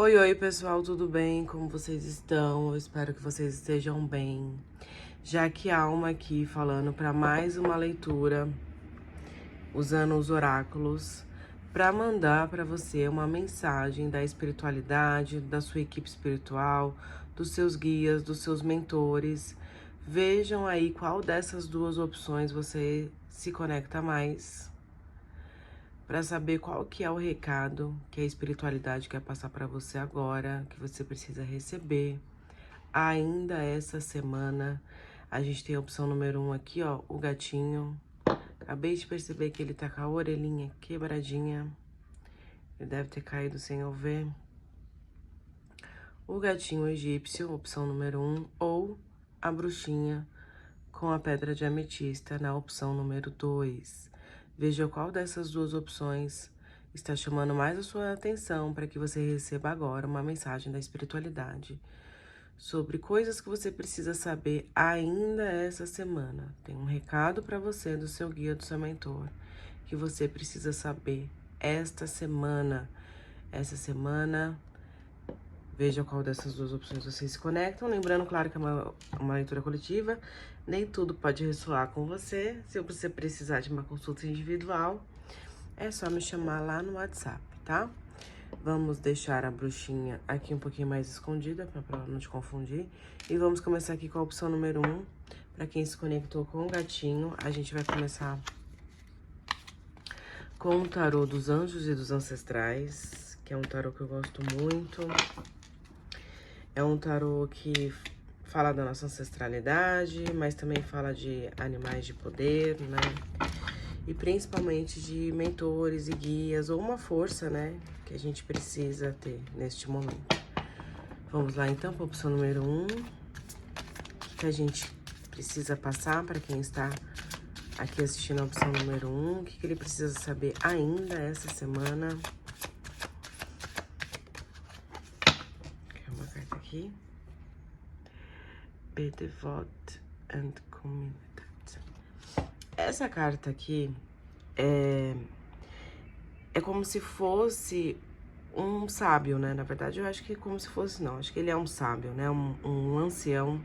Oi, oi, pessoal, tudo bem? Como vocês estão? Eu espero que vocês estejam bem. Já que a Alma aqui falando para mais uma leitura, usando os oráculos, para mandar para você uma mensagem da espiritualidade, da sua equipe espiritual, dos seus guias, dos seus mentores. Vejam aí qual dessas duas opções você se conecta mais, para saber qual que é o recado que a espiritualidade quer passar para você agora, que você precisa receber. Ainda essa semana, a gente tem a opção número 1 aqui, ó, o gatinho. Acabei de perceber que ele tá com a orelhinha quebradinha. Ele deve ter caído sem eu ver. O gatinho egípcio, opção número 1, ou a bruxinha com a pedra de ametista na opção número 2. Veja qual dessas duas opções está chamando mais a sua atenção para que você receba agora uma mensagem da espiritualidade sobre coisas que você precisa saber ainda essa semana. Tem um recado para você do seu guia, do seu mentor, que você precisa saber esta semana. Essa semana, veja qual dessas duas opções vocês se conectam. Lembrando, claro, que é uma leitura coletiva, nem tudo pode ressoar com você. Se você precisar de uma consulta individual, é só me chamar lá no WhatsApp, tá? Vamos deixar a bruxinha aqui um pouquinho mais escondida, para não te confundir. E vamos começar aqui com a opção número 1. Para quem se conectou com o gatinho, a gente vai começar com o tarô dos anjos e dos ancestrais, que é um tarô que eu gosto muito. É um tarô que fala da nossa ancestralidade, mas também fala de animais de poder, né? E principalmente de mentores e guias, ou uma força, né, que a gente precisa ter neste momento. Vamos lá, então, para a opção número 1, que a gente precisa passar para quem está aqui assistindo a opção número 1, o que ele precisa saber ainda essa semana. Uma carta aqui. Be devout and committed. Essa carta aqui é como se fosse um sábio, né? Na verdade, eu acho que é como se fosse, não. Acho que ele é um sábio, né? Um ancião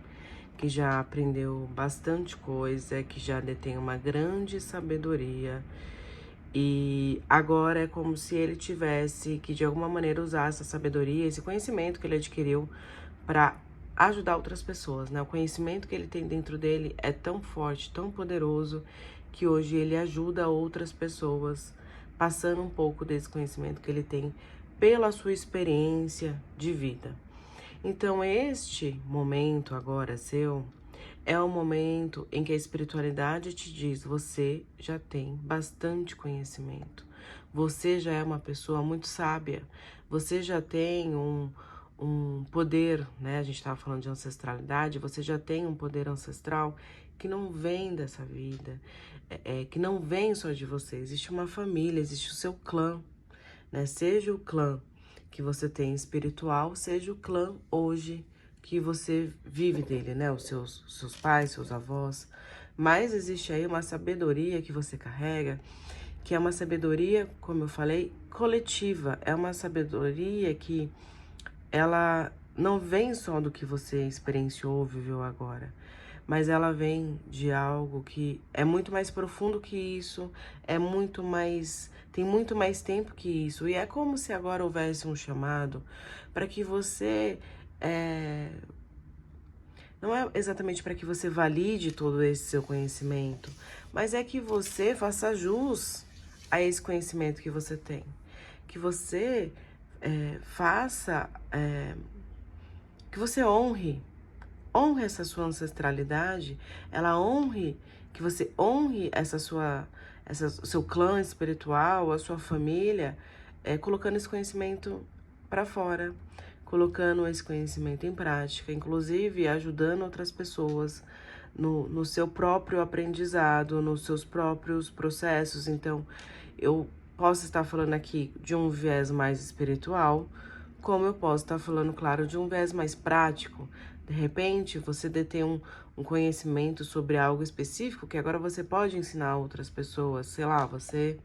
que já aprendeu bastante coisa, que já detém uma grande sabedoria. E agora é como se ele tivesse que, de alguma maneira, usar essa sabedoria, esse conhecimento que ele adquiriu para ajudar outras pessoas, né? O conhecimento que ele tem dentro dele é tão forte, tão poderoso, que hoje ele ajuda outras pessoas, passando um pouco desse conhecimento que ele tem pela sua experiência de vida. Então, este momento agora seu é um momento em que a espiritualidade te diz: você já tem bastante conhecimento, você já é uma pessoa muito sábia, você já tem um poder, né? A gente estava falando de ancestralidade, você já tem um poder ancestral que não vem dessa vida, que não vem só de você. Existe uma família, existe o seu clã, né? Seja o clã que você tem espiritual, seja o clã hoje que você vive dele, né? Os seus pais, seus avós. Mas existe aí uma sabedoria que você carrega, que é uma sabedoria, como eu falei, coletiva. É uma sabedoria que ela não vem só do que você experienciou, viveu agora, mas ela vem de algo que é muito mais profundo que isso, é muito mais, tem muito mais tempo que isso. E é como se agora houvesse um chamado para que você, não é exatamente para que você valide todo esse seu conhecimento, mas é que você faça jus a esse conhecimento que você tem. Que você faça, que você honre essa sua ancestralidade, ela honre, que você honre seu clã espiritual, a sua família, colocando esse conhecimento para fora, colocando esse conhecimento em prática, inclusive ajudando outras pessoas no seu próprio aprendizado, nos seus próprios processos. Então, eu posso estar falando aqui de um viés mais espiritual, como eu posso estar falando, claro, de um viés mais prático. De repente, você detém um conhecimento sobre algo específico que agora você pode ensinar outras pessoas. Sei lá, você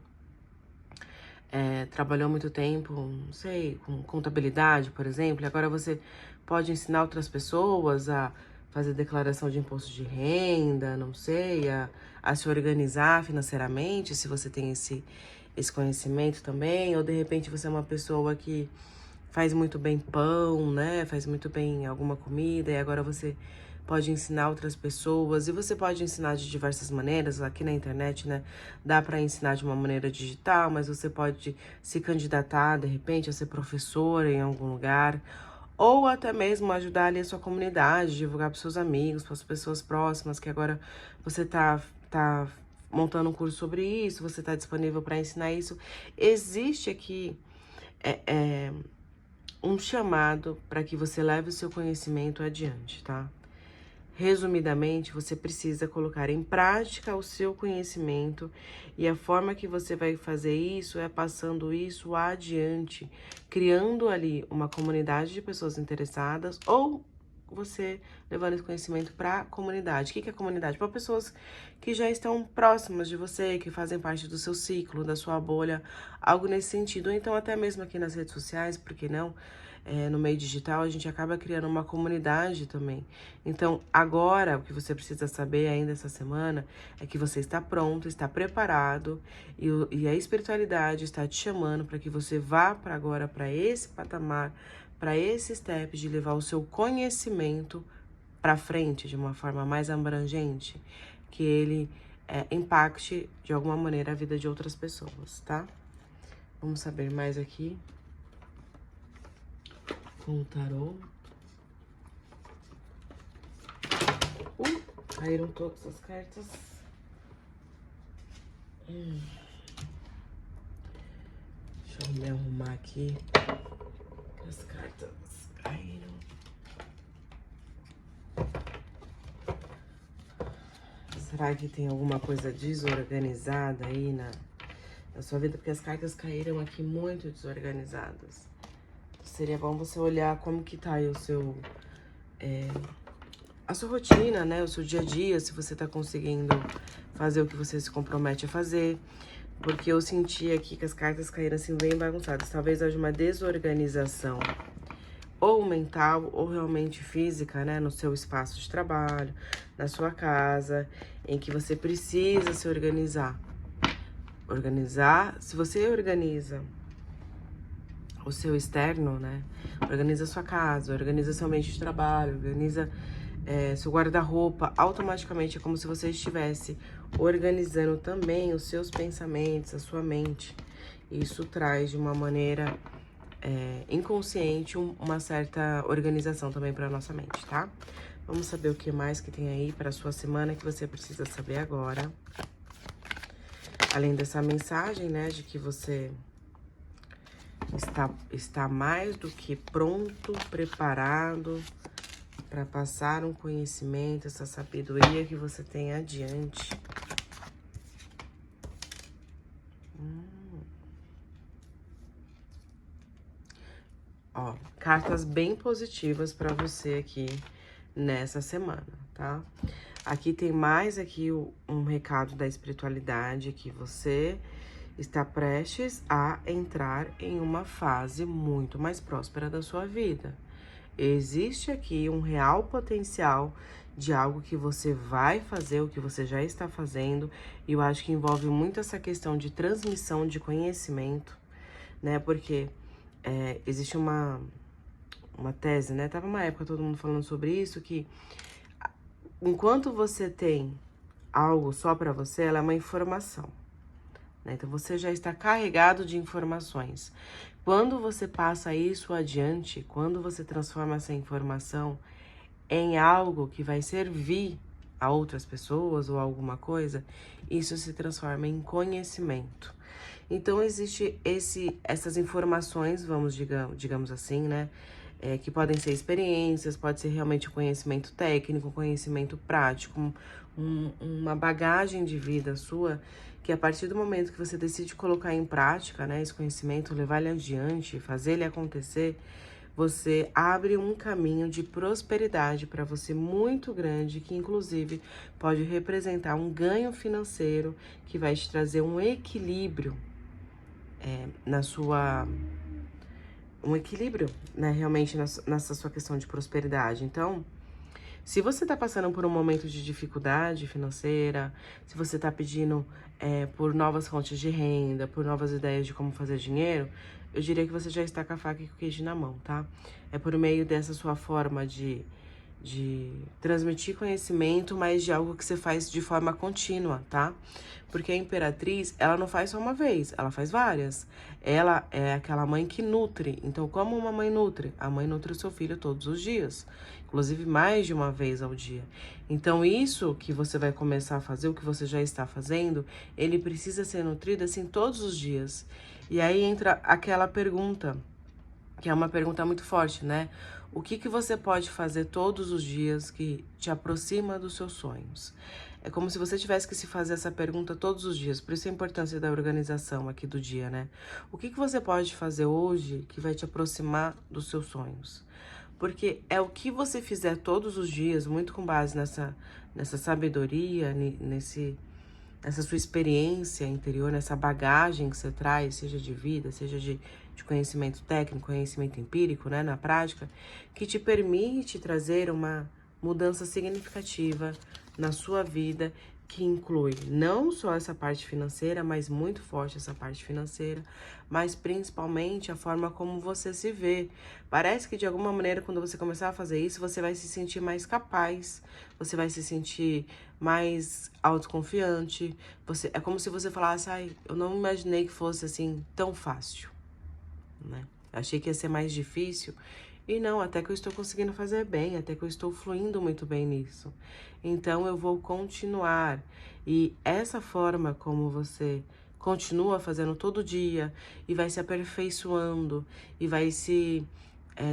trabalhou muito tempo, não sei, com contabilidade, por exemplo, e agora você pode ensinar outras pessoas a fazer declaração de imposto de renda, não sei, a se organizar financeiramente, se você tem esse conhecimento também, ou de repente você é uma pessoa que faz muito bem pão, né? Faz muito bem alguma comida e agora você pode ensinar outras pessoas e você pode ensinar de diversas maneiras. Aqui na internet, né? Dá para ensinar de uma maneira digital, mas você pode se candidatar de repente a ser professora em algum lugar ou até mesmo ajudar ali a sua comunidade, divulgar para seus amigos, para as pessoas próximas que agora você tá montando um curso sobre isso, você está disponível para ensinar isso. Existe aqui um chamado para que você leve o seu conhecimento adiante, tá? Resumidamente, você precisa colocar em prática o seu conhecimento e a forma que você vai fazer isso é passando isso adiante, criando ali uma comunidade de pessoas interessadas ou você levando esse conhecimento para a comunidade. O que é comunidade? Para pessoas que já estão próximas de você, que fazem parte do seu ciclo, da sua bolha, algo nesse sentido. Ou então até mesmo aqui nas redes sociais, por que não? No meio digital, a gente acaba criando uma comunidade também. Então, agora, o que você precisa saber ainda essa semana é que você está pronto, está preparado e a espiritualidade está te chamando para que você vá para agora, para esse patamar, para esse step de levar o seu conhecimento para frente de uma forma mais abrangente, que ele impacte de alguma maneira a vida de outras pessoas, tá? Vamos saber mais aqui com o tarô. Caíram todas as cartas. Deixa eu me arrumar aqui. As cartas caíram. Será que tem alguma coisa desorganizada aí na sua vida? Porque as cartas caíram aqui muito desorganizadas. Seria bom você olhar como que tá aí o seu... a sua rotina, né? O seu dia a dia, se você tá conseguindo fazer o que você se compromete a fazer. Porque eu senti aqui que as cartas caíram assim bem bagunçadas. Talvez haja uma desorganização ou mental ou realmente física, né? No seu espaço de trabalho, na sua casa, em que você precisa se organizar. Se você organiza o seu externo, né? Organiza a sua casa, organiza seu ambiente de trabalho, organiza seu guarda-roupa, automaticamente é como se você estivesse organizando também os seus pensamentos, a sua mente. Isso traz de uma maneira inconsciente uma certa organização também para nossa mente, tá? Vamos saber o que mais que tem aí para sua semana que você precisa saber agora. Além dessa mensagem, né, de que você está mais do que pronto, preparado para passar um conhecimento, essa sabedoria que você tem adiante. Ó, cartas bem positivas para você aqui nessa semana, tá? Aqui tem mais aqui um recado da espiritualidade que você está prestes a entrar em uma fase muito mais próspera da sua vida. Existe aqui um real potencial de algo que você vai fazer, o que você já está fazendo, e eu acho que envolve muito essa questão de transmissão de conhecimento, né? Porque existe uma tese, né? Tava uma época todo mundo falando sobre isso, que enquanto você tem algo só para você, ela é uma informação, né? Então você já está carregado de informações. Quando você passa isso adiante, quando você transforma essa informação em algo que vai servir a outras pessoas ou alguma coisa, isso se transforma em conhecimento. Então, existe essas informações, digamos assim, né? Que podem ser experiências, pode ser realmente conhecimento técnico, conhecimento prático, uma bagagem de vida sua, que a partir do momento que você decide colocar em prática, né, esse conhecimento, levar ele adiante, fazer ele acontecer, você abre um caminho de prosperidade para você muito grande, que inclusive pode representar um ganho financeiro que vai te trazer um equilíbrio na sua... um equilíbrio, né, realmente nessa sua questão de prosperidade. Então, se você tá passando por um momento de dificuldade financeira, se você tá pedindo por novas fontes de renda, por novas ideias de como fazer dinheiro, eu diria que você já está com a faca e com o queijo na mão, tá? É por meio dessa sua forma de transmitir conhecimento, mas de algo que você faz de forma contínua, tá? Porque a Imperatriz, ela não faz só uma vez, ela faz várias. Ela é aquela mãe que nutre. Então, como uma mãe nutre? A mãe nutre o seu filho todos os dias, inclusive mais de uma vez ao dia. Então, isso que você vai começar a fazer, o que você já está fazendo, ele precisa ser nutrido assim todos os dias. E aí entra aquela pergunta, que é uma pergunta muito forte, né? O que você pode fazer todos os dias que te aproxima dos seus sonhos? É como se você tivesse que se fazer essa pergunta todos os dias, por isso a importância da organização aqui do dia, né? O que você pode fazer hoje que vai te aproximar dos seus sonhos? Porque é o que você fizer todos os dias, muito com base nessa sabedoria, nessa sua experiência interior, nessa bagagem que você traz, seja de vida, seja de conhecimento técnico, conhecimento empírico, né, na prática, que te permite trazer uma mudança significativa na sua vida, que inclui não só essa parte financeira, mas muito forte essa parte financeira, mas principalmente a forma como você se vê. Parece que de alguma maneira, quando você começar a fazer isso, você vai se sentir mais capaz, você vai se sentir mais autoconfiante. É como se você falasse, ai, eu não imaginei que fosse assim tão fácil, né? Achei que ia ser mais difícil. E não, até que eu estou conseguindo fazer bem, até que eu estou fluindo muito bem nisso. Então eu vou continuar. E essa forma como você continua fazendo todo dia e vai se aperfeiçoando e vai se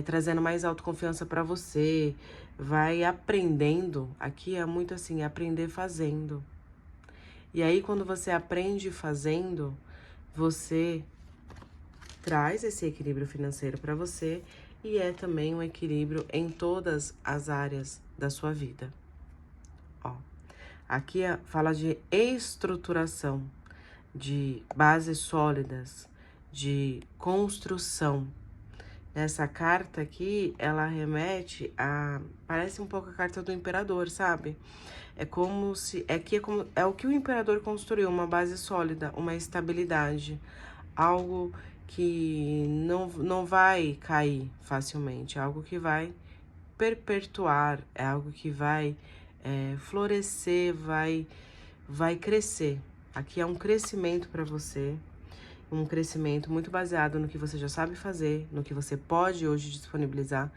trazendo mais autoconfiança para você, vai aprendendo. Aqui é muito assim, aprender fazendo. E aí quando você aprende fazendo, você traz esse equilíbrio financeiro para você e é também um equilíbrio em todas as áreas da sua vida. Ó, aqui fala de estruturação, de bases sólidas, de construção. Essa carta aqui, ela remete a... parece um pouco a carta do imperador, sabe? É como se... é o que o imperador construiu, uma base sólida, uma estabilidade. Algo que não vai cair facilmente, é algo que vai perpetuar, é algo que vai florescer, vai crescer. Aqui é um crescimento para você, um crescimento muito baseado no que você já sabe fazer, no que você pode hoje disponibilizar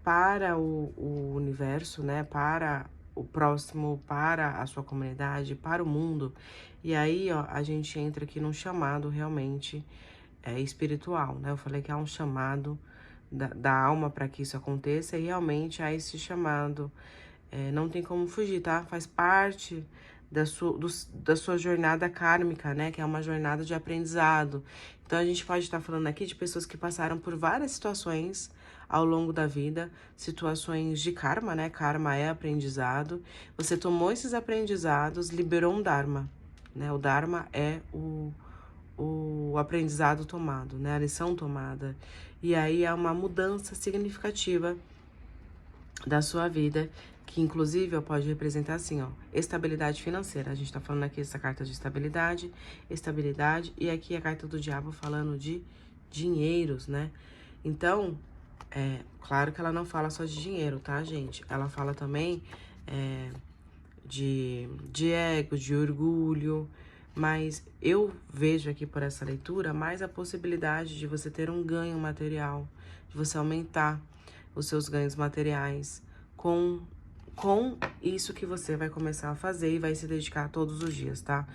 para o universo, né? Para o próximo, para a sua comunidade, para o mundo. E aí, ó, a gente entra aqui num chamado realmente espiritual, né? Eu falei que há um chamado da alma para que isso aconteça e realmente há esse chamado. Não tem como fugir, tá? Faz parte da sua jornada kármica, né? Que é uma jornada de aprendizado. Então, a gente pode estar falando aqui de pessoas que passaram por várias situações ao longo da vida, situações de karma, né? Karma é aprendizado. Você tomou esses aprendizados, liberou um dharma, né? O dharma é o aprendizado tomado, né? A lição tomada. E aí é uma mudança significativa da sua vida, que inclusive pode representar assim, ó, estabilidade financeira. A gente tá falando aqui essa carta de estabilidade, e aqui a carta do diabo falando de dinheiros, né? Então, claro que ela não fala só de dinheiro, tá, gente? Ela fala também de ego, de orgulho, mas eu vejo aqui por essa leitura mais a possibilidade de você ter um ganho material, de você aumentar os seus ganhos materiais com isso que você vai começar a fazer e vai se dedicar todos os dias, tá?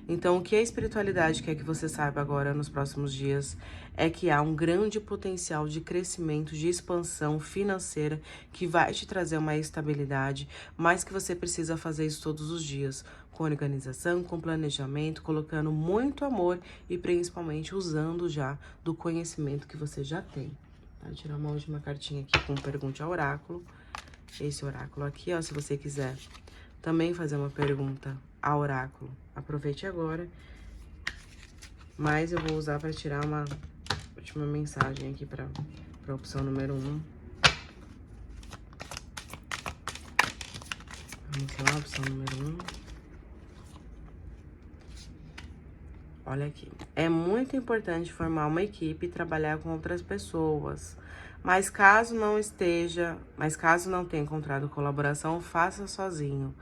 Então, o que a espiritualidade quer que você saiba agora nos próximos dias é que há um grande potencial de crescimento, de expansão financeira que vai te trazer uma estabilidade, mas que você precisa fazer isso todos os dias, com organização, com planejamento, colocando muito amor e principalmente usando já do conhecimento que você já tem. Vou tirar uma última cartinha aqui com pergunte ao oráculo. Esse oráculo aqui, ó, se você quiser também fazer uma pergunta ao oráculo, aproveite agora mas eu vou usar para tirar uma última mensagem aqui para opção número 1. Vamos lá, opção número 1. Olha aqui. É muito importante formar uma equipe e trabalhar com outras pessoas. Mas caso não tenha encontrado colaboração, faça sozinho.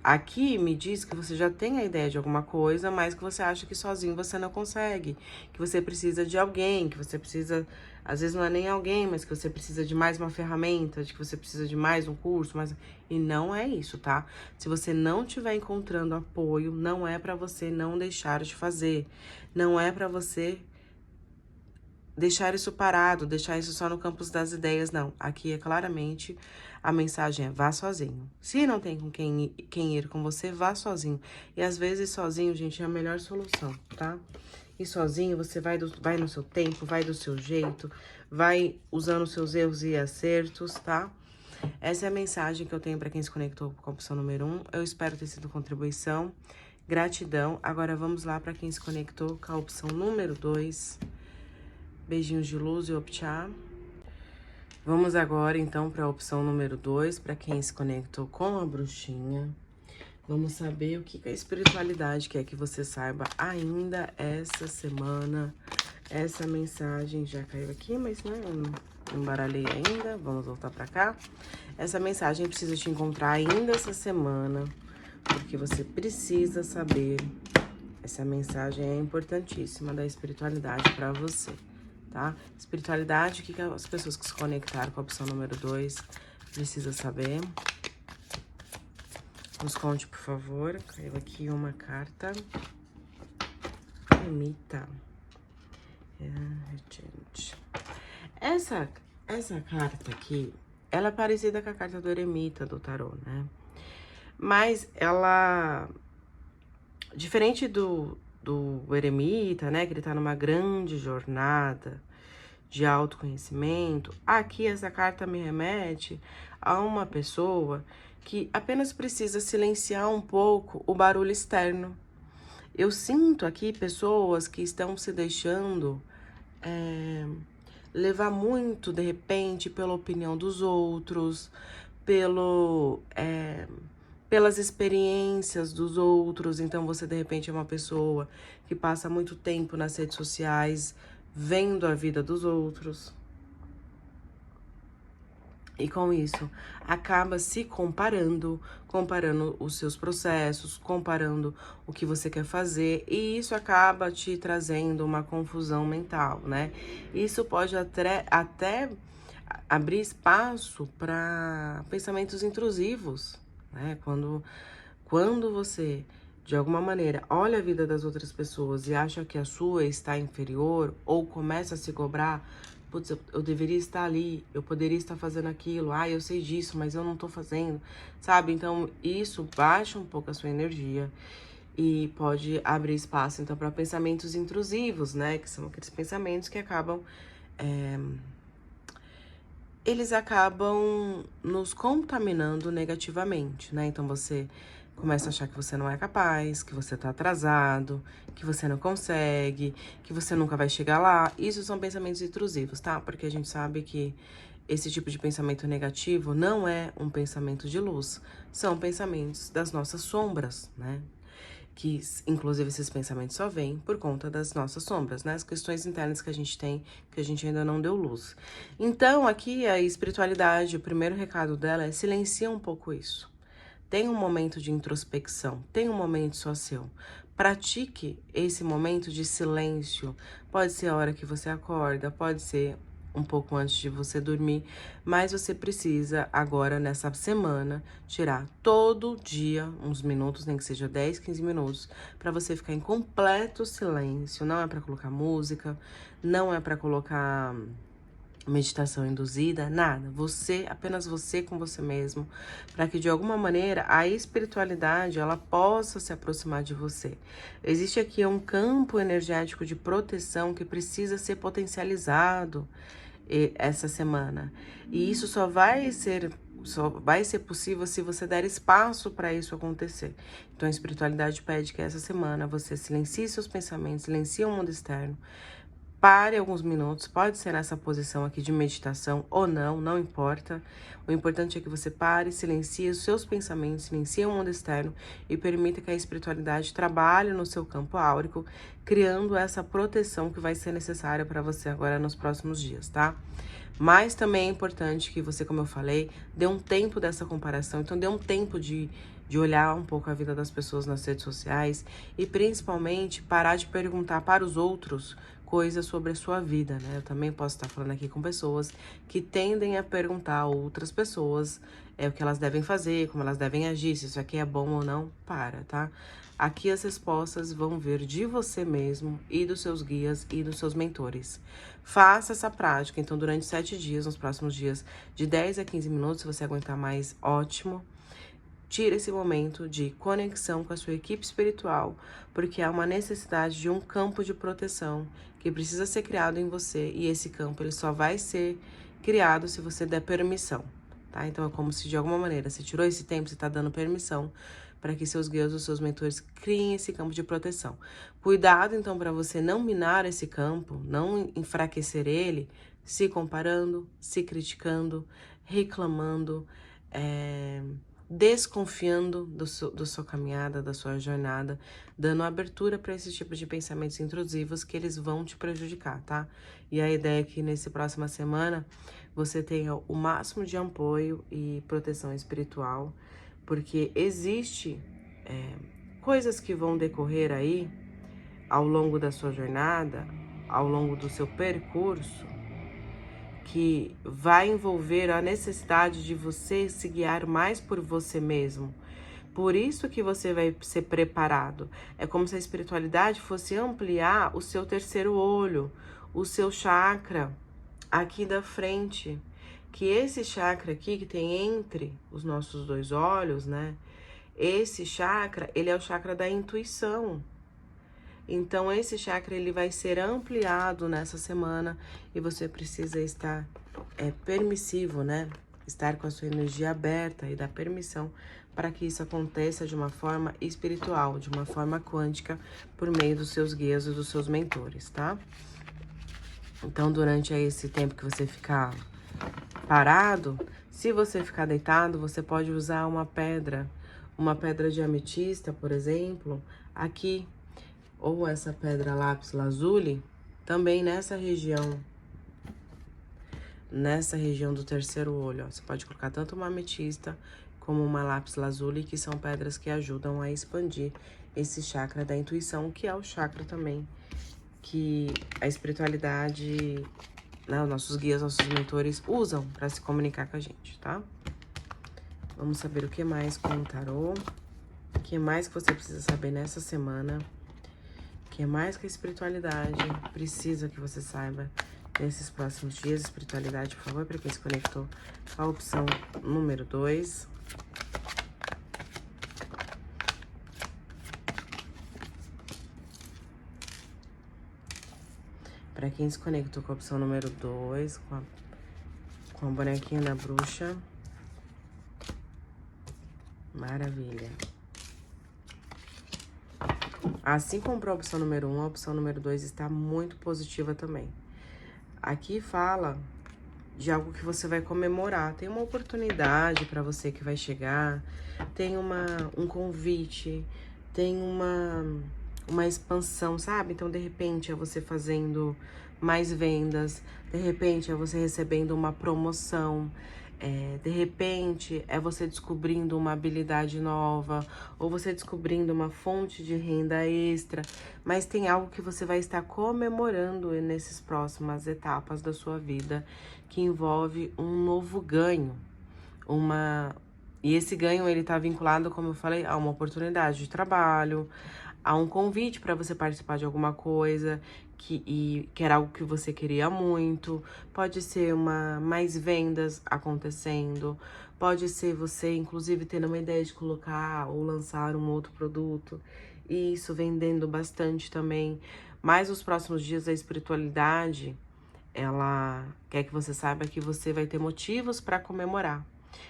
Aqui me diz que você já tem a ideia de alguma coisa, mas que você acha que sozinho você não consegue, que você precisa de alguém, que você precisa, às vezes não é nem alguém, mas que você precisa de mais uma ferramenta, de que você precisa de mais um curso, e não é isso, tá? Se você não estiver encontrando apoio, não é pra você não deixar de fazer, não é pra você deixar isso parado, deixar isso só no campus das ideias, não. Aqui é claramente a mensagem é vá sozinho. Se não tem com quem ir com você, vá sozinho. E às vezes sozinho, gente, é a melhor solução, tá? E sozinho você vai no seu tempo, vai do seu jeito, vai usando os seus erros e acertos, tá? Essa é a mensagem que eu tenho para quem se conectou com a opção número 1. Eu espero ter sido contribuição. Gratidão. Agora vamos lá para quem se conectou com a opção número 2. Beijinhos de luz e optcha. Vamos agora, então, para a opção número 2, para quem se conectou com a bruxinha. Vamos saber o que a espiritualidade quer que você saiba ainda essa semana. Essa mensagem já caiu aqui, mas né, eu não embaralhei ainda. Vamos voltar para cá. Essa mensagem precisa te encontrar ainda essa semana, porque você precisa saber. Essa mensagem é importantíssima da espiritualidade para você. Tá? Espiritualidade, o que as pessoas que se conectaram com a opção número 2 precisam saber? Nos conte, por favor. Caiu aqui uma carta. Eremita. Gente. Essa carta aqui, ela é parecida com a carta do Eremita, do tarô, né? Mas ela... Diferente do Eremita, né? Que ele tá numa grande jornada de autoconhecimento. Aqui, essa carta me remete a uma pessoa que apenas precisa silenciar um pouco o barulho externo. Eu sinto aqui pessoas que estão se deixando levar muito, de repente, pela opinião dos outros, pelas experiências dos outros. Então, você, de repente, é uma pessoa que passa muito tempo nas redes sociais, vendo a vida dos outros. E com isso, acaba se comparando os seus processos, comparando o que você quer fazer, e isso acaba te trazendo uma confusão mental, né? Isso pode até abrir espaço para pensamentos intrusivos, né? Quando você, de alguma maneira, olha a vida das outras pessoas e acha que a sua está inferior, ou começa a se cobrar, putz, eu deveria estar ali, eu poderia estar fazendo aquilo, eu sei disso, mas eu não tô fazendo, sabe? Então, isso baixa um pouco a sua energia e pode abrir espaço, então, para pensamentos intrusivos, né? Que são aqueles pensamentos que acabam... eles acabam nos contaminando negativamente, né? Então, você começa a achar que você não é capaz, que você tá atrasado, que você não consegue, que você nunca vai chegar lá. Isso são pensamentos intrusivos, tá? Porque a gente sabe que esse tipo de pensamento negativo não é um pensamento de luz. São pensamentos das nossas sombras, né? Que, inclusive, esses pensamentos só vêm por conta das nossas sombras, né? As questões internas que a gente tem, que a gente ainda não deu luz. Então, aqui, a espiritualidade, o primeiro recado dela é silencia um pouco isso. Tem um momento de introspecção, tem um momento só seu. Pratique esse momento de silêncio. Pode ser a hora que você acorda, pode ser um pouco antes de você dormir, mas você precisa agora, nessa semana, tirar todo dia uns minutos, nem que seja 10, 15 minutos, para você ficar em completo silêncio. Não é para colocar música, não é para colocar meditação induzida, nada. Você, apenas você com você mesmo, para que de alguma maneira a espiritualidade ela possa se aproximar de você. Existe aqui um campo energético de proteção que precisa ser potencializado essa semana. E isso só vai ser só vai ser possível se você der espaço para isso acontecer. Então, a espiritualidade pede que essa semana você silencie seus pensamentos, silencie o mundo externo, pare alguns minutos, pode ser nessa posição aqui de meditação ou não, não importa. O importante é que você pare, silencie os seus pensamentos, silencie o mundo externo e permita que a espiritualidade trabalhe no seu campo áurico, criando essa proteção que vai ser necessária para você agora nos próximos dias, tá? Mas também é importante que você, como eu falei, dê um tempo dessa comparação, então dê um tempo de olhar um pouco a vida das pessoas nas redes sociais e principalmente parar de perguntar para os outros coisas sobre a sua vida, né? Eu também posso estar falando aqui com pessoas que tendem a perguntar a outras pessoas o que elas devem fazer, como elas devem agir, se isso aqui é bom ou não. Para, tá? Aqui as respostas vão vir de você mesmo e dos seus guias e dos seus mentores. Faça essa prática, então, durante 7 dias, nos próximos dias, de 10 a 15 minutos, se você aguentar mais, ótimo. Tira esse momento de conexão com a sua equipe espiritual, porque há uma necessidade de um campo de proteção que precisa ser criado em você, e esse campo ele só vai ser criado se você der permissão, tá? Então é como se de alguma maneira você tirou esse tempo, você está dando permissão para que seus guias ou seus mentores criem esse campo de proteção. Cuidado então para você não minar esse campo, não enfraquecer ele, se comparando, se criticando, reclamando, desconfiando da sua caminhada, da sua jornada, dando abertura para esse tipo de pensamentos intrusivos que eles vão te prejudicar, tá? E a ideia é que nessa próxima semana você tenha o máximo de apoio e proteção espiritual, porque existe coisas que vão decorrer aí ao longo da sua jornada, ao longo do seu percurso, que vai envolver a necessidade de você se guiar mais por você mesmo. Por isso que você vai ser preparado. É como se a espiritualidade fosse ampliar o seu terceiro olho, o seu chakra aqui da frente. Que esse chakra aqui que tem entre os nossos dois olhos, né? Esse chakra, ele é o chakra da intuição. Então, esse chakra ele vai ser ampliado nessa semana e você precisa estar permissivo, né? Estar com a sua energia aberta e dar permissão para que isso aconteça de uma forma espiritual, de uma forma quântica, por meio dos seus guias e dos seus mentores, tá? Então, durante esse tempo que você ficar parado, se você ficar deitado, você pode usar uma pedra de ametista, por exemplo, aqui, ou essa pedra lápis lazuli, também nessa região do terceiro olho, ó. Você pode colocar tanto uma ametista como uma lápis lazuli, que são pedras que ajudam a expandir esse chakra da intuição, que é o chakra também que a espiritualidade, né, os nossos guias, nossos mentores usam para se comunicar com a gente, tá? Vamos saber o que mais com o tarô. O que mais que você precisa saber nessa semana? O que mais que a espiritualidade precisa que você saiba nesses próximos dias? Espiritualidade, por favor, para quem se conectou com a opção número 2. Para quem se conectou com a opção número 2, com a bonequinha da bruxa. Maravilha. Assim como para a opção número 1, a opção número 2 está muito positiva também. Aqui fala de algo que você vai comemorar. Tem uma oportunidade para você que vai chegar, tem um convite, tem uma expansão, sabe? Então, de repente, é você fazendo mais vendas, de repente, é você recebendo uma promoção, de repente, é você descobrindo uma habilidade nova, ou você descobrindo uma fonte de renda extra, mas tem algo que você vai estar comemorando nessas próximas etapas da sua vida, que envolve um novo ganho, E esse ganho, ele tá vinculado, como eu falei, a uma oportunidade de trabalho, a um convite para você participar de alguma coisa que era algo que você queria muito. Pode ser mais vendas acontecendo, pode ser você, inclusive, tendo uma ideia de colocar ou lançar um outro produto, e isso vendendo bastante também. Mas os próximos dias, a espiritualidade, ela quer que você saiba que você vai ter motivos para comemorar.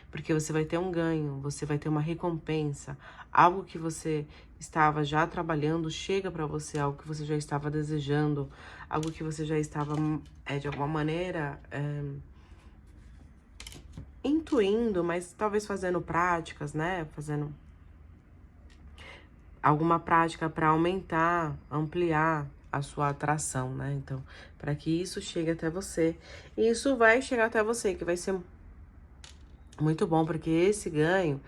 Porque você vai ter um ganho, você vai ter uma recompensa, algo que você estava já trabalhando chega para você, algo que você já estava desejando, algo que você já estava, de alguma maneira, intuindo, mas talvez fazendo práticas, né? Fazendo alguma prática para aumentar, ampliar a sua atração, né? Então, para que isso chegue até você. E isso vai chegar até você, que vai ser muito bom, porque esse ganho,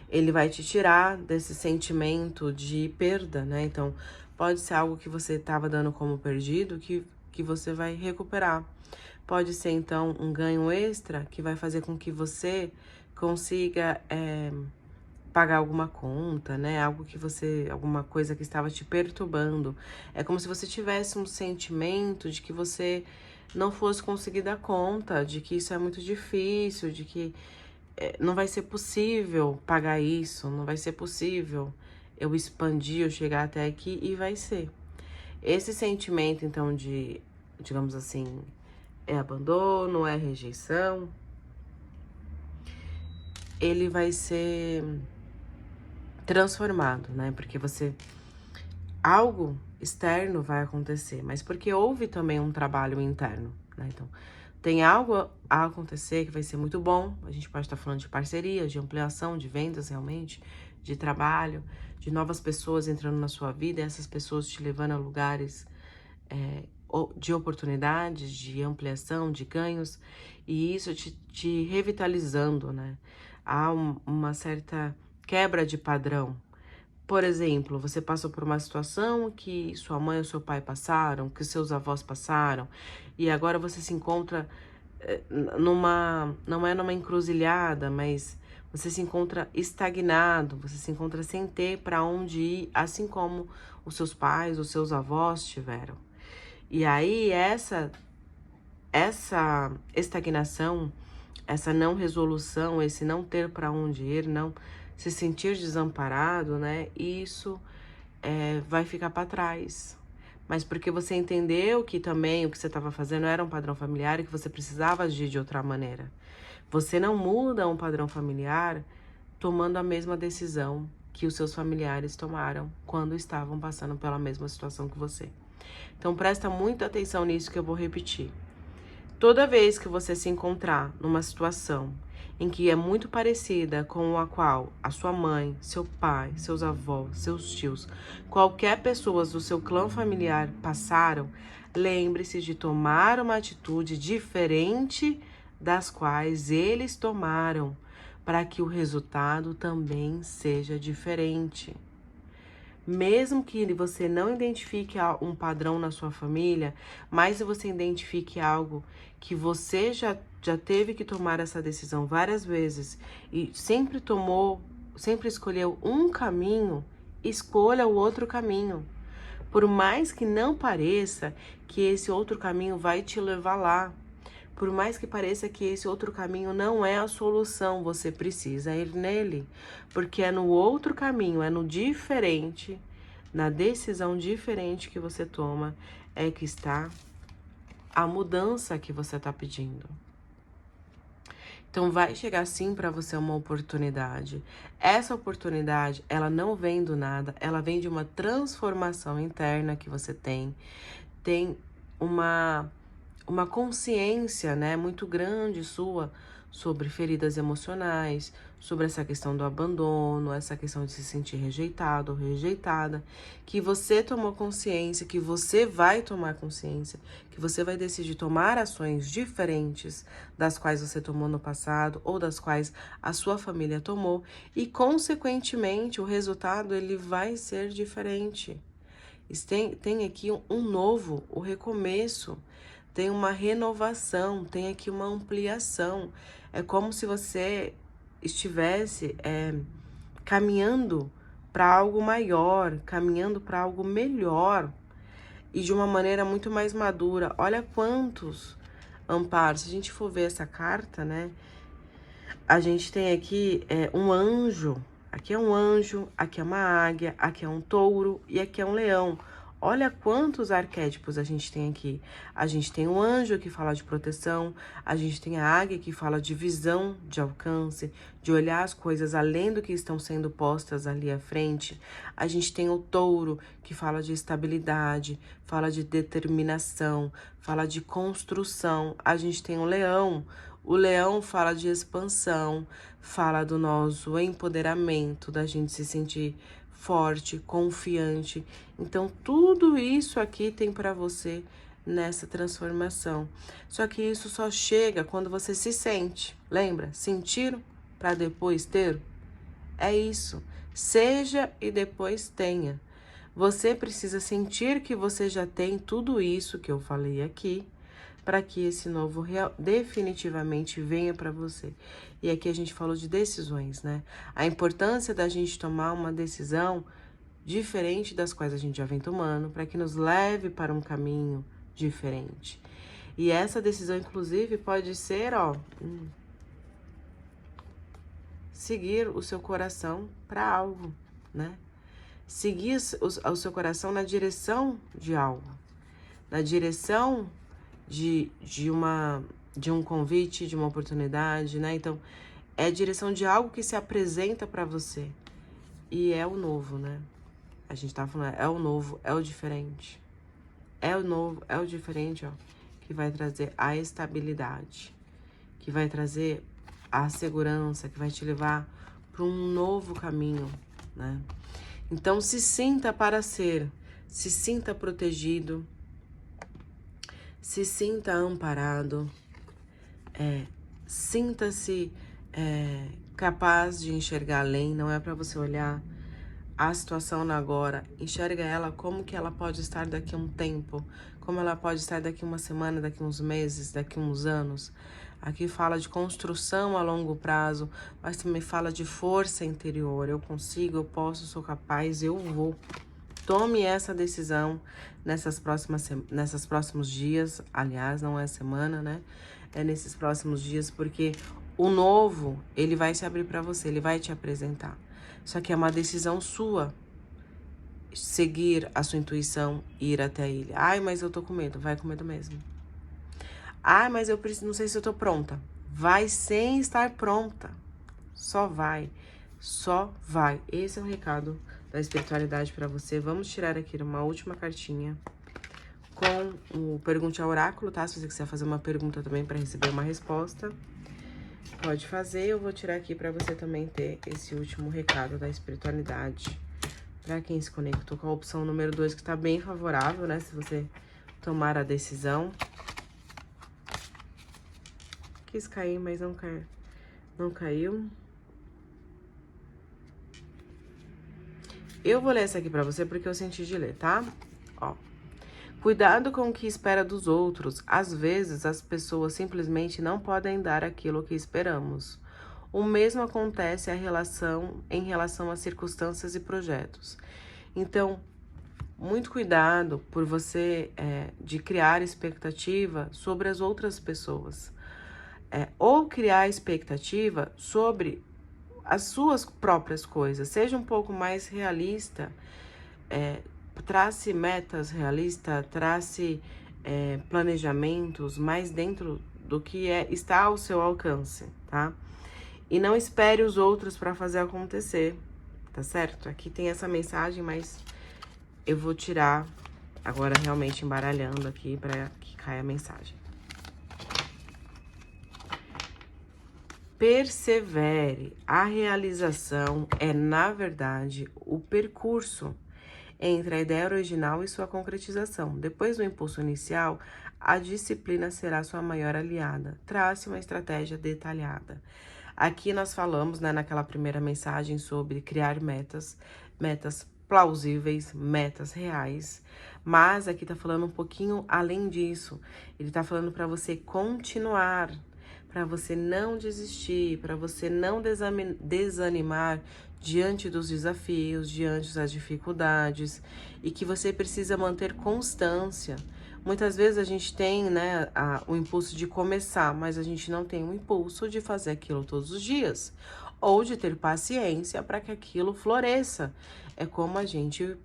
ele vai te tirar desse sentimento de perda, né? Então, pode ser algo que você estava dando como perdido, que você vai recuperar. Pode ser, então, um ganho extra que vai fazer com que você consiga pagar alguma conta, né? Algo que você, alguma coisa que estava te perturbando. É como se você tivesse um sentimento de que você não fosse conseguir dar conta, de que isso é muito difícil, de que não vai ser possível pagar isso, não vai ser possível eu expandir, eu chegar até aqui, e vai ser. Esse sentimento, então, de, digamos assim, é abandono, é rejeição, ele vai ser transformado, né? Porque algo externo vai acontecer, mas porque houve também um trabalho interno, né? Então, tem algo a acontecer que vai ser muito bom. A gente pode estar falando de parceria, de ampliação, de vendas realmente, de trabalho, de novas pessoas entrando na sua vida, e essas pessoas te levando a lugares de oportunidades, de ampliação, de ganhos, e isso te revitalizando, né? Há uma certa quebra de padrão. Por exemplo, você passou por uma situação que sua mãe ou seu pai passaram, que seus avós passaram, e agora você se encontra não é numa encruzilhada, mas você se encontra estagnado, você se encontra sem ter para onde ir, assim como os seus pais, os seus avós tiveram. E aí essa estagnação, essa não resolução, esse não ter para onde ir, não se sentir desamparado, né? Isso vai ficar para trás. Mas porque você entendeu que também o que você estava fazendo era um padrão familiar e que você precisava agir de outra maneira. Você não muda um padrão familiar tomando a mesma decisão que os seus familiares tomaram quando estavam passando pela mesma situação que você. Então presta muita atenção nisso que eu vou repetir. Toda vez que você se encontrar numa situação em que é muito parecida com a qual a sua mãe, seu pai, seus avós, seus tios, qualquer pessoa do seu clã familiar passaram, lembre-se de tomar uma atitude diferente das quais eles tomaram, para que o resultado também seja diferente. Mesmo que você não identifique um padrão na sua família, mas se você identifique algo que você já teve que tomar essa decisão várias vezes e sempre escolheu um caminho, escolha o outro caminho. Por mais que não pareça que esse outro caminho vai te levar lá, por mais que pareça que esse outro caminho não é a solução, você precisa ir nele, porque é no outro caminho, é no diferente, na decisão diferente que você toma, é que está a mudança que você está pedindo. Então vai chegar sim para você uma oportunidade. Essa oportunidade, ela não vem do nada, ela vem de uma transformação interna que você tem uma consciência, né, muito grande sua sobre feridas emocionais, sobre essa questão do abandono, essa questão de se sentir rejeitado ou rejeitada, que você tomou consciência, que você vai tomar consciência, que você vai decidir tomar ações diferentes das quais você tomou no passado ou das quais a sua família tomou, e consequentemente o resultado ele vai ser diferente. Tem aqui um novo, o recomeço, tem uma renovação, tem aqui uma ampliação. É como se você estivesse caminhando para algo maior, caminhando para algo melhor e de uma maneira muito mais madura. Olha quantos amparos. Se a gente for ver essa carta, né? A gente tem aqui um anjo. Aqui é um anjo, aqui é uma águia, aqui é um touro e aqui é um leão. Olha quantos arquétipos a gente tem aqui. A gente tem o anjo que fala de proteção, a gente tem a águia que fala de visão, de alcance, de olhar as coisas além do que estão sendo postas ali à frente. A gente tem o touro que fala de estabilidade, fala de determinação, fala de construção. A gente tem o leão. O leão fala de expansão, fala do nosso empoderamento, da gente se sentir forte, confiante. Então, tudo isso aqui tem para você nessa transformação. Só que isso só chega quando você se sente. Lembra? Sentir para depois ter? É isso. Seja e depois tenha. Você precisa sentir que você já tem tudo isso que eu falei aqui, para que esse novo real definitivamente venha para você. E aqui a gente falou de decisões, né? A importância da gente tomar uma decisão diferente das quais a gente já vem tomando, para que nos leve para um caminho diferente. E essa decisão, inclusive, pode ser, ó, seguir o seu coração para algo, né? Seguir o seu coração na direção de algo, na direção de um convite, de uma oportunidade, né? Então, é a direção de algo que se apresenta para você. E é o novo, né? A gente tá falando, é o novo, é o diferente. É o novo, é o diferente, ó, que vai trazer a estabilidade, que vai trazer a segurança, que vai te levar para um novo caminho, né? Então, se sinta para ser, se sinta protegido, se sinta amparado, sinta-se capaz de enxergar além. Não é para você olhar a situação no agora, enxerga ela como que ela pode estar daqui a um tempo, como ela pode estar daqui uma semana, daqui uns meses, daqui uns anos. Aqui fala de construção a longo prazo, mas também fala de força interior. Eu consigo, eu posso, sou capaz, eu vou. Tome essa decisão nesses próximos dias. Aliás, não é semana, né? É nesses próximos dias, porque o novo, ele vai se abrir para você, ele vai te apresentar. Só que é uma decisão sua seguir a sua intuição e ir até ele. Ai, mas eu tô com medo. Vai com medo mesmo. Ai, mas eu preciso, não sei se eu tô pronta. Vai sem estar pronta. Só vai. Só vai. Esse é o recado da espiritualidade para você. Vamos tirar aqui uma última cartinha com o Pergunte ao Oráculo, tá? Se você quiser fazer uma pergunta também para receber uma resposta, pode fazer. Eu vou tirar aqui para você também ter esse último recado da espiritualidade. Para quem se conectou com a opção número 2, que tá bem favorável, né? Se você tomar a decisão. Quis cair, mas não caiu. Eu vou ler essa aqui pra você porque eu senti de ler, tá? Ó. Cuidado com o que espera dos outros. Às vezes, as pessoas simplesmente não podem dar aquilo que esperamos. O mesmo acontece em relação a circunstâncias e projetos. Então, muito cuidado por você de criar expectativa sobre as outras pessoas. Ou criar expectativa sobre as suas próprias coisas. Seja um pouco mais realista, trace metas realistas, trace planejamentos mais dentro do que está ao seu alcance, tá? E não espere os outros para fazer acontecer, tá certo? Aqui tem essa mensagem, mas eu vou tirar agora realmente embaralhando aqui para que caia a mensagem. Persevere. A realização é, na verdade, o percurso entre a ideia original e sua concretização. Depois do impulso inicial, a disciplina será sua maior aliada. Trace uma estratégia detalhada. Aqui nós falamos, né, naquela primeira mensagem sobre criar metas plausíveis, metas reais, mas aqui tá falando um pouquinho além disso. Ele tá falando para você continuar, para você não desistir, para você não desanimar diante dos desafios, diante das dificuldades, e que você precisa manter constância. Muitas vezes a gente tem, né, o impulso de começar, mas a gente não tem o impulso de fazer aquilo todos os dias, ou de ter paciência para que aquilo floresça. É como a gente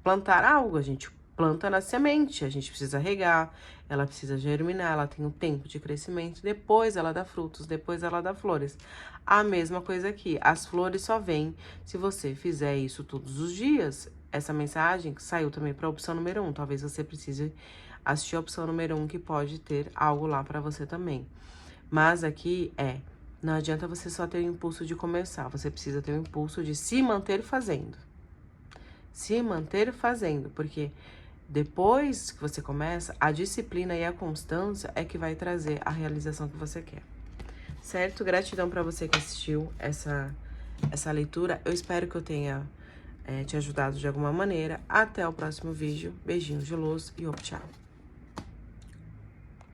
plantar algo, a gente planta na semente, a gente precisa regar, ela precisa germinar, ela tem um tempo de crescimento, depois ela dá frutos, depois ela dá flores. A mesma coisa aqui, as flores só vêm se você fizer isso todos os dias. Essa mensagem saiu também para a opção número 1, talvez você precise assistir a opção número 1, que pode ter algo lá para você também. Mas aqui não adianta você só ter o impulso de começar, você precisa ter o impulso de se manter fazendo. Se manter fazendo, porque depois que você começa, a disciplina e a constância é que vai trazer a realização que você quer. Certo? Gratidão para você que assistiu essa leitura. Eu espero que eu tenha te ajudado de alguma maneira. Até o próximo vídeo. Beijinhos de luz e tchau.